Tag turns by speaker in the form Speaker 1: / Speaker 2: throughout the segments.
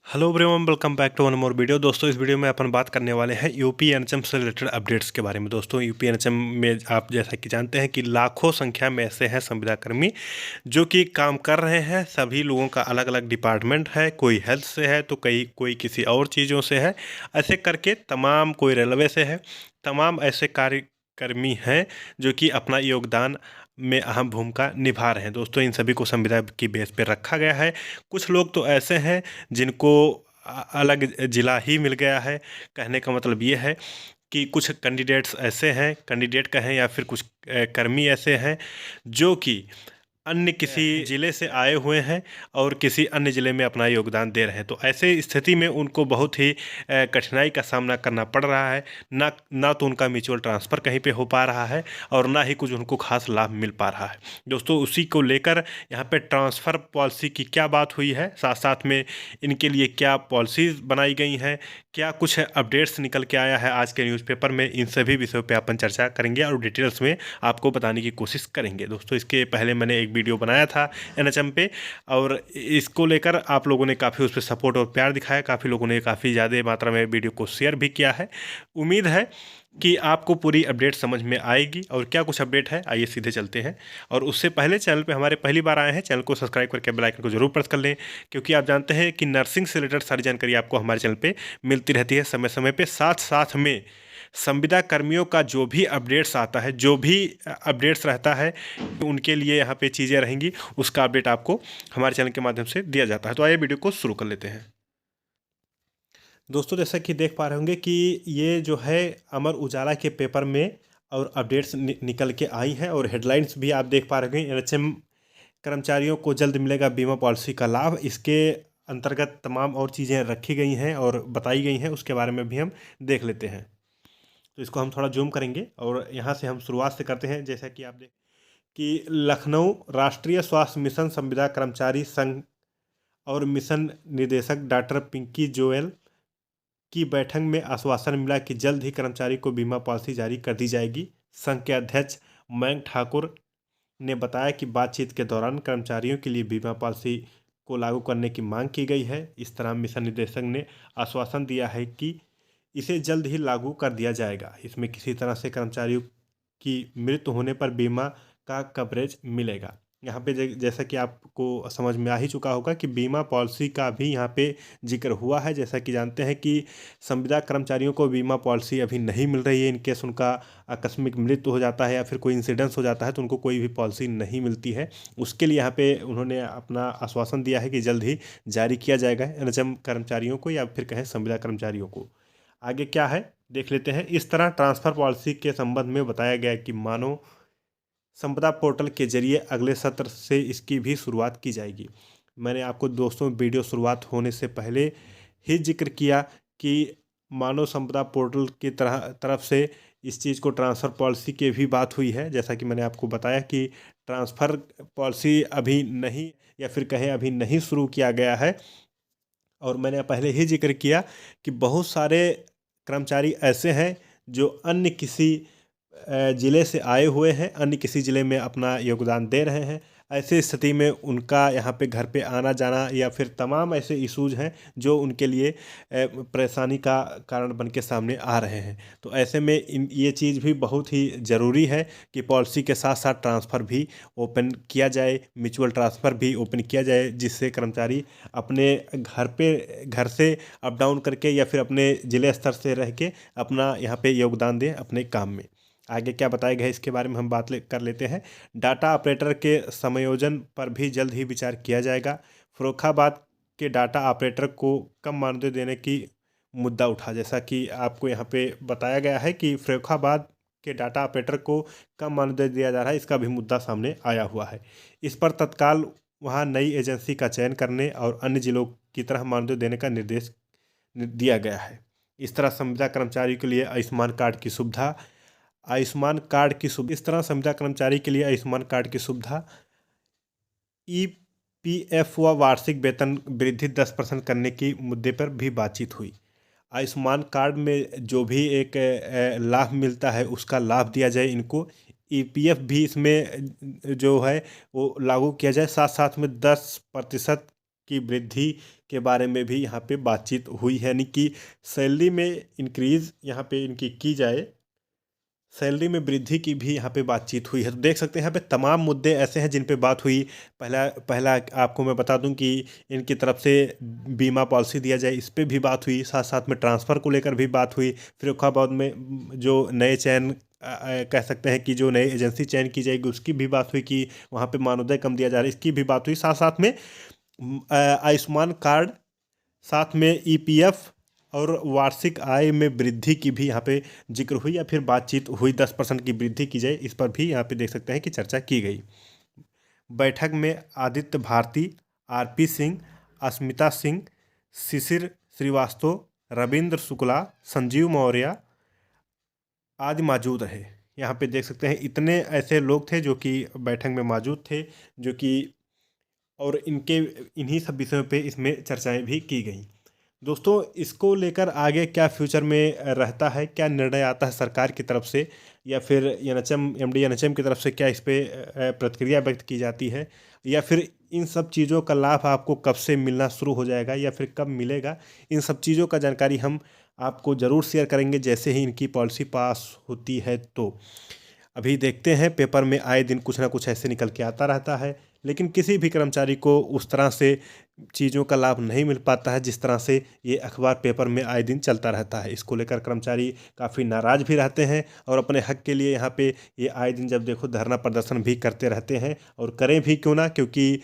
Speaker 1: Hello everyone, welcome back to one more video. दोस्तों, इस video में अपन बात करने वाले हैं यूपी एनएचएम से रिलेटेड अपडेट्स के बारे में। दोस्तों, यूपी एनएचएम में आप जैसा कि जानते हैं कि लाखों संख्या में ऐसे हैं संविदा कर्मी जो कि काम कर रहे हैं। सभी लोगों का अलग अलग डिपार्टमेंट है, कोई हेल्थ से है तो कोई किसी और चीज़ों से है। ऐसे करके तमाम, कोई रेलवे से है, तमाम ऐसे कार्यकर्मी हैं जो कि अपना योगदान में अहम भूमिका निभा रहे हैं। दोस्तों, इन सभी को संविदा की बेस पे रखा गया है। कुछ लोग तो ऐसे हैं जिनको अलग ज़िला ही मिल गया है। कहने का मतलब ये है कि कुछ कैंडिडेट्स ऐसे हैं, कैंडिडेट कहें या फिर कुछ कर्मी ऐसे हैं जो कि अन्य किसी ज़िले से आए हुए हैं और किसी अन्य ज़िले में अपना योगदान दे रहे हैं। तो ऐसे स्थिति में उनको बहुत ही कठिनाई का सामना करना पड़ रहा है। ना तो उनका म्यूचुअल ट्रांसफ़र कहीं पे हो पा रहा है और ना ही कुछ उनको खास लाभ मिल पा रहा है। दोस्तों, उसी को लेकर यहाँ पे ट्रांसफ़र पॉलिसी की क्या बात हुई है, साथ साथ में इनके लिए क्या पॉलिसीज़ बनाई गई हैं, क्या कुछ अपडेट्स निकल के आया है आज के न्यूज़पेपर में, इन सभी विषयों पे अपन चर्चा करेंगे और डिटेल्स में आपको बताने की कोशिश करेंगे। दोस्तों, इसके पहले मैंने एक वीडियो बनाया था एनएचएम पे और इसको लेकर आप लोगों ने काफ़ी उस पर सपोर्ट और प्यार दिखाया। काफ़ी लोगों ने काफ़ी ज़्यादा मात्रा में वीडियो को शेयर भी किया है। उम्मीद है कि आपको पूरी अपडेट समझ में आएगी। और क्या कुछ अपडेट है, आइए सीधे चलते हैं। और उससे पहले चैनल पे हमारे पहली बार आए हैं, चैनल को सब्सक्राइब करके बेल आइकन को जरूर प्रेस कर लें, क्योंकि आप जानते हैं कि नर्सिंग से रिलेटेड सारी जानकारी आपको हमारे चैनल पे मिलती रहती है समय समय पे। साथ साथ में संविदा कर्मियों का जो भी अपडेट्स आता है, जो भी अपडेट्स रहता है, उनके लिए यहाँ पे चीज़ें रहेंगी, उसका अपडेट आपको हमारे चैनल के माध्यम से दिया जाता है। तो आइए वीडियो को शुरू कर लेते हैं। दोस्तों, जैसा कि देख पा रहे होंगे कि ये जो है अमर उजाला के पेपर में और अपडेट्स निकल के आई हैं और हेडलाइंस भी आप देख पा रहे होंगे। एनएचएम कर्मचारियों को जल्द मिलेगा बीमा पॉलिसी का लाभ। इसके अंतर्गत तमाम और चीज़ें रखी गई हैं और बताई गई हैं, उसके बारे में भी हम देख लेते हैं। तो इसको हम थोड़ा जूम करेंगे और यहाँ से हम शुरुआत से करते हैं। जैसा कि आप देख कि लखनऊ राष्ट्रीय स्वास्थ्य मिशन संविदा कर्मचारी संघ और मिशन निदेशक डॉक्टर पिंकी जोयल की बैठक में आश्वासन मिला कि जल्द ही कर्मचारी को बीमा पॉलिसी जारी कर दी जाएगी। संघ के अध्यक्ष मयंक ठाकुर ने बताया कि बातचीत के दौरान कर्मचारियों के लिए बीमा पॉलिसी को लागू करने की मांग की गई है। इस तरह मिशन निदेशक ने आश्वासन दिया है कि इसे जल्द ही लागू कर दिया जाएगा। इसमें किसी तरह से कर्मचारियों की मृत्यु होने पर बीमा का कवरेज मिलेगा। यहाँ पे जैसा कि आपको समझ में आ ही चुका होगा कि बीमा पॉलिसी का भी यहाँ पे जिक्र हुआ है। जैसा कि जानते हैं कि संविदा कर्मचारियों को बीमा पॉलिसी अभी नहीं मिल रही है। इनकेस उनका आकस्मिक मृत्यु हो जाता है या फिर कोई इंसिडेंस हो जाता है तो उनको कोई भी पॉलिसी नहीं मिलती है। उसके लिए यहाँ पे उन्होंने अपना आश्वासन दिया है कि जल्द ही जारी किया जाएगा एनएचएम कर्मचारियों को या फिर कहें संविदा कर्मचारियों को। आगे क्या है देख लेते हैं। इस तरह ट्रांसफ़र पॉलिसी के संबंध में बताया गया कि मानव संपदा पोर्टल के जरिए अगले सत्र से इसकी भी शुरुआत की जाएगी। मैंने आपको दोस्तों वीडियो शुरुआत होने से पहले ही जिक्र किया कि मानव संपदा पोर्टल की तरफ से इस चीज़ को ट्रांसफ़र पॉलिसी की भी बात हुई है। जैसा कि मैंने आपको बताया कि ट्रांसफ़र पॉलिसी अभी नहीं, या फिर कहें अभी नहीं शुरू किया गया है। और मैंने पहले ही जिक्र किया कि बहुत सारे कर्मचारी ऐसे हैं जो अन्य किसी ज़िले से आए हुए हैं, अन्य किसी ज़िले में अपना योगदान दे रहे हैं। ऐसी स्थिति में उनका यहाँ पे घर पे आना जाना या फिर तमाम ऐसे इश्यूज हैं जो उनके लिए परेशानी का कारण बन के सामने आ रहे हैं। तो ऐसे में ये चीज़ भी बहुत ही ज़रूरी है कि पॉलिसी के साथ साथ ट्रांसफ़र भी ओपन किया जाए, म्यूचुअल ट्रांसफ़र भी ओपन किया जाए, जिससे कर्मचारी अपने घर से अप डाउन करके या फिर अपने ज़िले स्तर से रह के अपना यहाँ पे योगदान दें अपने काम में। आगे क्या बताया गया है इसके बारे में हम बात कर लेते हैं। डाटा ऑपरेटर के समायोजन पर भी जल्द ही विचार किया जाएगा। फर्रुखाबाद के डाटा ऑपरेटर को कम मानदेय देने की मुद्दा उठा। जैसा कि आपको यहाँ पे बताया गया है कि फर्रुखाबाद के डाटा ऑपरेटर को कम मानदेय दिया जा रहा है, इसका भी मुद्दा सामने आया हुआ है। इस पर तत्काल वहाँ नई एजेंसी का चयन करने और अन्य जिलों की तरह मानदेय देने का निर्देश दिया गया है। इस तरह संविदा कर्मचारी के लिए आयुष्मान कार्ड की सुविधा, इस तरह संविदा कर्मचारी के लिए आयुष्मान कार्ड की सुविधा, ईपीएफ व वार्षिक वेतन वृद्धि 10% करने की मुद्दे पर भी बातचीत हुई। आयुष्मान कार्ड में जो भी एक लाभ मिलता है उसका लाभ दिया जाए इनको। ईपीएफ भी इसमें जो है वो लागू किया जाए। साथ साथ में 10% की वृद्धि के बारे में भी यहाँ पे बातचीत हुई है, यानी कि सैलरी में इंक्रीज़ यहाँ पे इनकी की जाए, सैलरी में वृद्धि की भी यहाँ पे बातचीत हुई है। तो देख सकते हैं यहाँ पे तमाम मुद्दे ऐसे हैं जिन पे बात हुई। पहला पहला आपको मैं बता दूं कि इनकी तरफ से बीमा पॉलिसी दिया जाए, इस पे भी बात हुई। साथ साथ में ट्रांसफ़र को लेकर भी बात हुई। फिर उसके बाद में जो नए चयन कह सकते हैं कि जो नई एजेंसी चयन की जाएगी उसकी भी बात हुई कि वहाँ पे मानदेय कम दिया जा रहा है, इसकी भी बात हुई। साथ साथ में आयुष्मान कार्ड, साथ में ईपीएफ और वार्षिक आय में वृद्धि की भी यहाँ पे जिक्र हुई या फिर बातचीत हुई। 10% की वृद्धि की जाए, इस पर भी यहाँ पे देख सकते हैं कि चर्चा की गई। बैठक में आदित्य भारती, आरपी सिंह, अस्मिता सिंह, शिशिर श्रीवास्तव, रविंद्र शुक्ला, संजीव मौर्य आदि मौजूद रहे। यहाँ पे देख सकते हैं इतने ऐसे लोग थे जो कि बैठक में मौजूद थे, जो कि और इनके इन्हीं सब विषयों पे इसमें चर्चाएं भी की गई। दोस्तों, इसको लेकर आगे क्या फ्यूचर में रहता है, क्या निर्णय आता है सरकार की तरफ से या फिर एनएचएम एमडी एनएचएम की तरफ से, क्या इस पे प्रतिक्रिया व्यक्त की जाती है, या फिर इन सब चीज़ों का लाभ आपको कब से मिलना शुरू हो जाएगा या फिर कब मिलेगा, इन सब चीज़ों का जानकारी हम आपको ज़रूर शेयर करेंगे जैसे ही इनकी पॉलिसी पास होती है। तो अभी देखते हैं, पेपर में आए दिन कुछ ना कुछ ऐसे निकल के आता रहता है, लेकिन किसी भी कर्मचारी को उस तरह से चीज़ों का लाभ नहीं मिल पाता है जिस तरह से ये अखबार पेपर में आए दिन चलता रहता है। इसको लेकर कर्मचारी काफ़ी नाराज़ भी रहते हैं और अपने हक के लिए यहाँ पे ये आए दिन जब देखो धरना प्रदर्शन भी करते रहते हैं, और करें भी क्यों ना, क्योंकि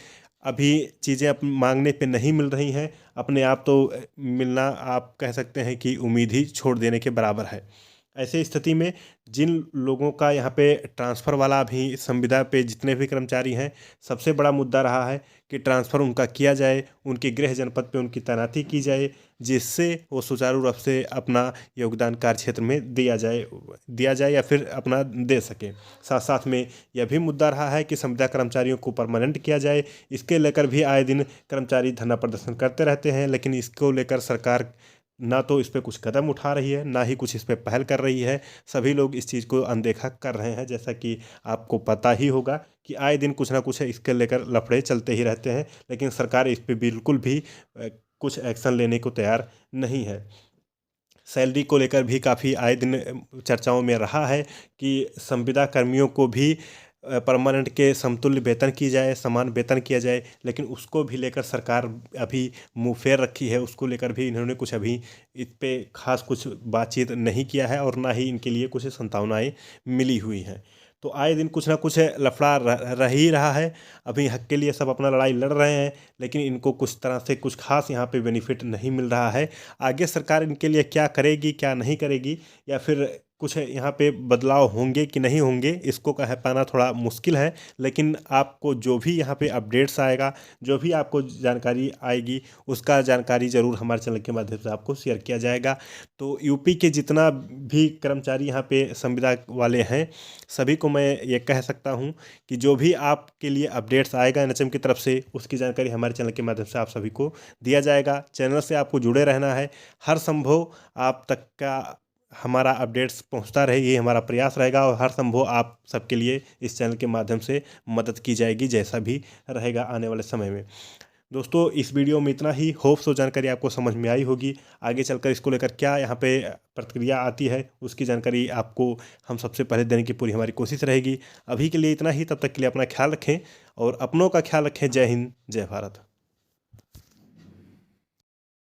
Speaker 1: अभी चीज़ें मांगने पे नहीं मिल रही हैं, अपने आप तो मिलना आप कह सकते हैं कि उम्मीद ही छोड़ देने के बराबर है। ऐसे स्थिति में जिन लोगों का यहाँ पे ट्रांसफ़र वाला भी संविदा पे जितने भी कर्मचारी हैं, सबसे बड़ा मुद्दा रहा है कि ट्रांसफ़र उनका किया जाए, उनके गृह जनपद पे उनकी तैनाती की जाए, जिससे वो सुचारू रूप से अपना योगदान कार्य क्षेत्र में दिया जाए या फिर अपना दे सकें। साथ साथ में यह भी मुद्दा रहा है कि संविदा कर्मचारियों को परमानेंट किया जाए। इसके लेकर भी आए दिन कर्मचारी धरना प्रदर्शन करते रहते हैं, लेकिन इसको लेकर सरकार ना तो इस पे कुछ कदम उठा रही है, ना ही कुछ इस पे पहल कर रही है। सभी लोग इस चीज़ को अनदेखा कर रहे हैं, जैसा कि आपको पता ही होगा कि आए दिन कुछ ना कुछ इसके लेकर लफड़े चलते ही रहते हैं, लेकिन सरकार इस पे बिल्कुल भी कुछ एक्शन लेने को तैयार नहीं है। सैलरी को लेकर भी काफ़ी आए दिन चर्चाओं में रहा है कि संविदा कर्मियों को भी परमानेंट के समतुल्य वेतन की जाए, समान वेतन किया जाए, लेकिन उसको भी लेकर सरकार अभी मुँह फेर रखी है। उसको लेकर भी इन्होंने कुछ अभी इस पे खास कुछ बातचीत नहीं किया है और ना ही इनके लिए कुछ संभावनाएं मिली हुई हैं। तो आए दिन कुछ ना कुछ लफड़ा रह ही रहा है। अभी हक के लिए सब अपना लड़ाई लड़ रहे हैं, लेकिन इनको कुछ तरह से कुछ खास यहाँ पे बेनिफिट नहीं मिल रहा है। आगे सरकार इनके लिए क्या करेगी, क्या नहीं करेगी, या फिर कुछ यहाँ पे बदलाव होंगे कि नहीं होंगे, इसको कह पाना थोड़ा मुश्किल है। लेकिन आपको जो भी यहाँ पे अपडेट्स आएगा, जो भी आपको जानकारी आएगी, उसका जानकारी ज़रूर हमारे चैनल के माध्यम से आपको शेयर किया जाएगा। तो यूपी के जितना भी कर्मचारी यहाँ पे संविदा वाले हैं, सभी को मैं ये कह सकता हूँ कि जो भी आपके लिए अपडेट्स आएगा एनएचएम की तरफ से, उसकी जानकारी हमारे चैनल के माध्यम से आप सभी को दिया जाएगा। चैनल से आपको जुड़े रहना है, हर संभव आप तक का हमारा अपडेट्स पहुंचता रहे, ये हमारा प्रयास रहेगा, और हर संभव आप सबके लिए इस चैनल के माध्यम से मदद की जाएगी, जैसा भी रहेगा आने वाले समय में। दोस्तों, इस वीडियो में इतना ही। होप सो जानकारी आपको समझ में आई होगी। आगे चलकर इसको लेकर क्या यहाँ पे प्रतिक्रिया आती है, उसकी जानकारी आपको हम सबसे पहले देने की पूरी हमारी कोशिश रहेगी। अभी के लिए इतना ही, तब तक के लिए अपना ख्याल रखें और अपनों का ख्याल रखें। जय हिंद, जय भारत।